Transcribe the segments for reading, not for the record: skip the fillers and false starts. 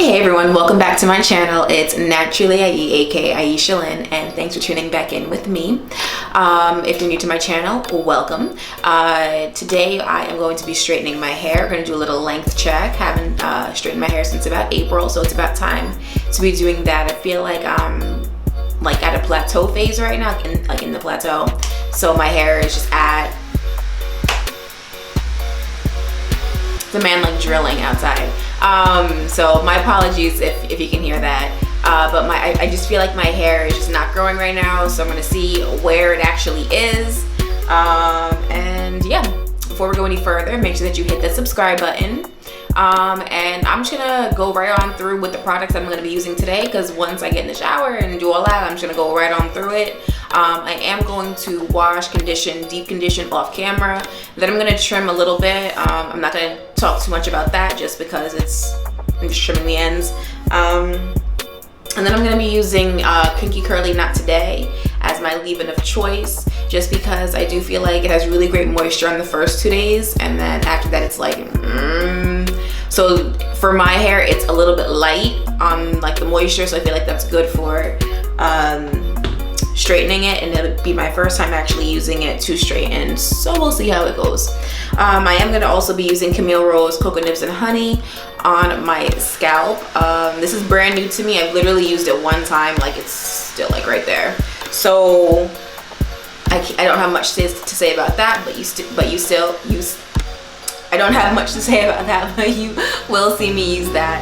Hey everyone, welcome back to my channel. It's Naturally IE, aka Iesha Lynn, and thanks for tuning back in with me. If you're new to my channel, welcome. Today I am going to be straightening my hair. We're going to do a little length check. Haven't straightened my hair since about April, so it's about time to be doing that. I feel like I'm like at a plateau phase right now, in the plateau. So my hair is just at the man like drilling outside. So my apologies if you can hear that. But I just feel like my hair is just not growing right now, so I'm gonna see where it actually is. And yeah, before we go any further, make sure that you hit the subscribe button. And I'm just gonna go right on through with the products I'm gonna be using today, because once I get in the shower and do all that, I'm just gonna go right on through it. I am going to wash, condition, deep condition off camera. Then I'm gonna trim a little bit. I'm not gonna talk too much about that just because I'm just trimming the ends. And then I'm gonna be using Kinky Curly Not Today as my leave-in of choice, just because I do feel like it has really great moisture on the first 2 days, and then after that it's like, So for my hair, it's a little bit light on like the moisture, so I feel like that's good for straightening it, and it'll be my first time actually using it to straighten, so we'll see how it goes. I am going to also be using Camille Rose Cocoa Nibs and Honey on my scalp. This is brand new to me. I've literally used it one time, like it's still like right there, so I don't have much to say about that, I don't have much to say about that, but you will see me use that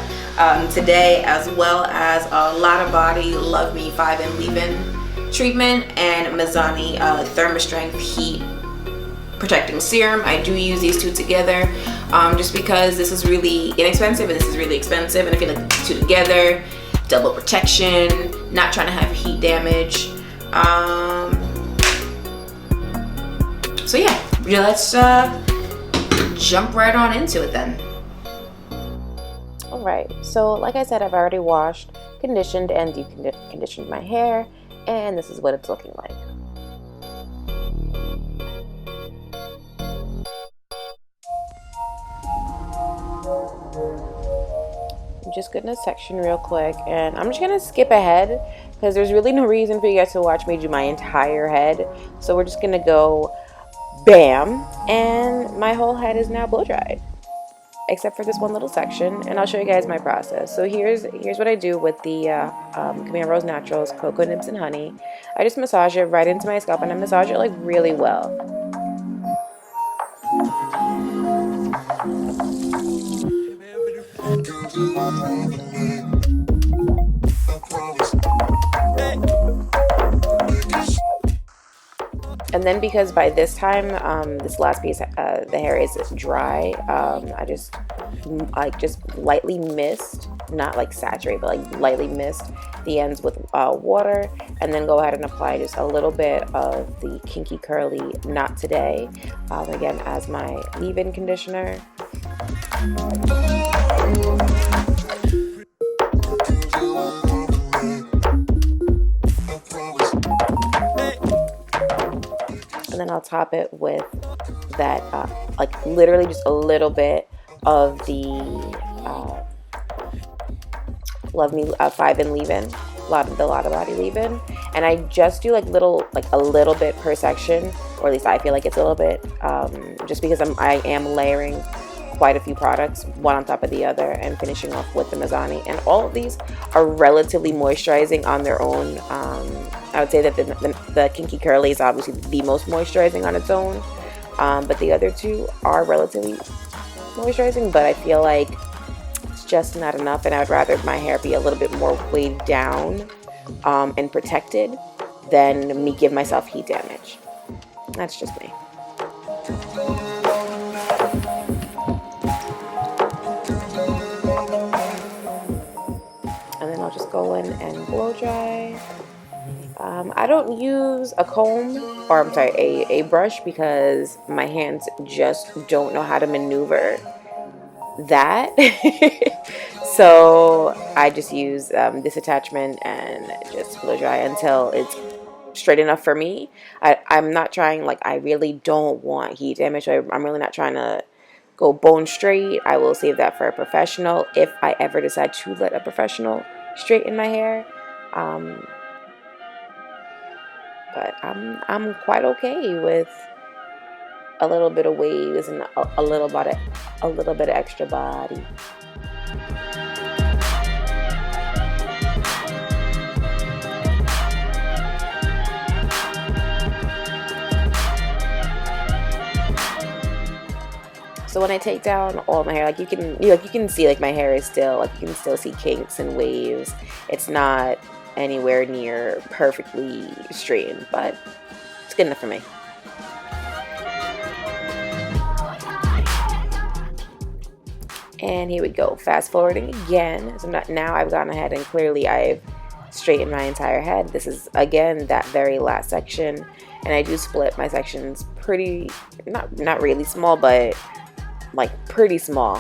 today, as well as a Lot of Body Love Me 5-in Leave-In treatment and Mizani Thermostrength Heat Protecting Serum. I do use these two together just because this is really inexpensive and this is really expensive, and I feel like the two together, double protection, not trying to have heat damage. So yeah, let's jump right on into it then. Alright, so like I said, I've already washed, conditioned, and deep conditioned my hair, and this is what it's looking like. I'm just gonna section real quick, and I'm just gonna skip ahead because there's really no reason for you guys to watch me do my entire head. So we're just gonna go bam, and my whole head is now blow dried, except for this one little section, and I'll show you guys my process. So here's what I do with the Camille Rose Naturals Cocoa Nibs and Honey. I just massage it right into my scalp, and I massage it like really well. And then because by this time, this last piece, the hair is dry, I just lightly mist, not like saturate, but like lightly mist the ends with water, and then go ahead and apply just a little bit of the Kinky Curly Not Today, again as my leave-in conditioner. And then I'll top it with that, like literally just a little bit of the Love Me 5-in Leave-In, the Lot of Body Leave-In, and I just do like a little bit per section, or at least I feel like it's a little bit, just because I am layering quite a few products, one on top of the other, and finishing off with the Mizani. And all of these are relatively moisturizing on their own. I would say that the Kinky Curly is obviously the most moisturizing on its own, but the other two are relatively moisturizing, but I feel like it's just not enough, and I would rather my hair be a little bit more weighed down and protected than me give myself heat damage. That's just me. And then I'll just go in and blow dry. I don't use a comb, or I'm sorry, a brush, because my hands just don't know how to maneuver that. So I just use this attachment and just blow dry until it's straight enough for me. I'm not trying, like, I really don't want heat damage. I'm really not trying to go bone straight. I will save that for a professional if I ever decide to let a professional straighten my hair. But I'm quite okay with a little bit of waves and a little bit of extra body. So when I take down all my hair, like you can see, like my hair is still, like you can still see kinks and waves. It's not anywhere near perfectly straightened, but it's good enough for me. And here we go, fast forwarding again. So now I've gone ahead and clearly I've straightened my entire head. This is again that very last section, and I do split my sections pretty, not really small, but like pretty small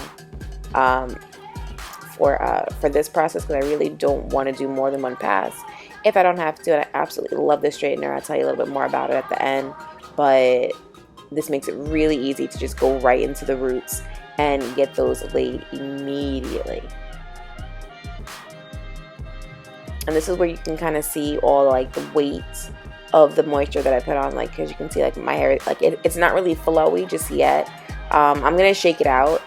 for this process, because I really don't want to do more than one pass if I don't have to. And I absolutely love this straightener. I'll tell you a little bit more about it at the end, but this makes it really easy to just go right into the roots and get those laid immediately. And this is where you can kind of see all like the weight of the moisture that I put on, like, because you can see like my hair, like it's not really flowy just yet. I'm gonna shake it out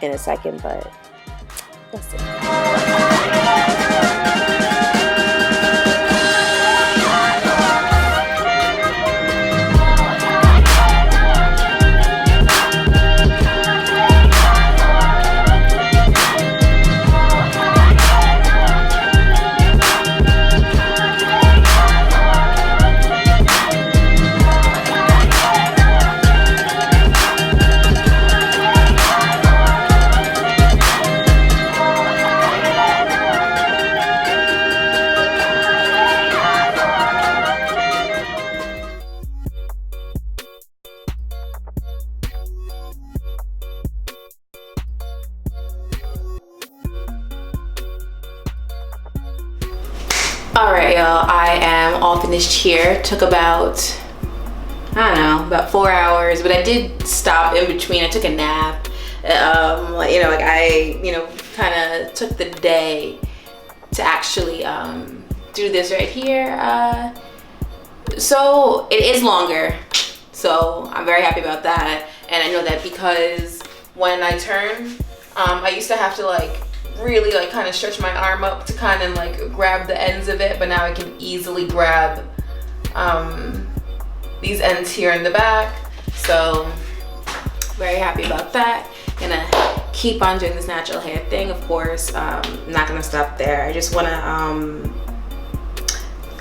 in a second, but that's it. Alright, y'all, I am all finished here. Took about, I don't know, about 4 hours, but I did stop in between. I took a nap. I kind of took the day to actually do this right here. So it is longer, so I'm very happy about that. And I know that because when I turn, I used to have to like really like kind of stretch my arm up to kind of like grab the ends of it, but now I can easily grab these ends here in the back. So very happy about that. Gonna keep on doing this natural hair thing, of course. I'm not gonna stop there. I just wanna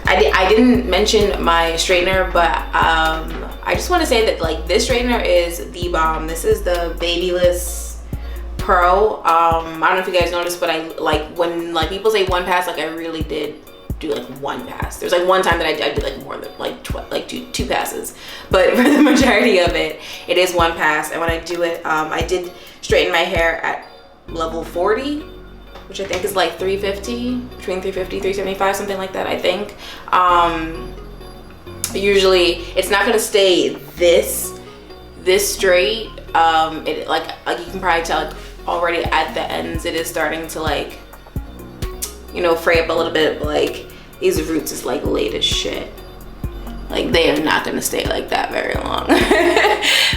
I didn't mention my straightener, but I just want to say that like this straightener is the bomb. This is the Babyless Pro. I don't know if you guys noticed, but I like when like people say one pass, like I really did do like one pass. There's like one time that I did like more than like two passes, but for the majority of it, it is one pass. And when I do it, I did straighten my hair at level 40, which I think is like 350, between 350, 375, something like that, I think. Usually it's not gonna stay this straight. It like you can probably tell, like, already at the ends it is starting to like, you know, fray up a little bit. But like these roots is like laid as shit. Like they are not gonna stay like that very long.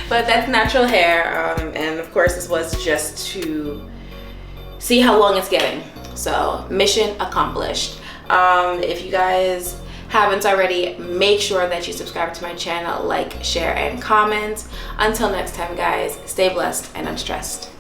But that's natural hair, and of course this was just to see how long it's getting. So mission accomplished. If you guys haven't already, make sure that you subscribe to my channel, like, share, and comment. Until next time, guys, stay blessed and unstressed.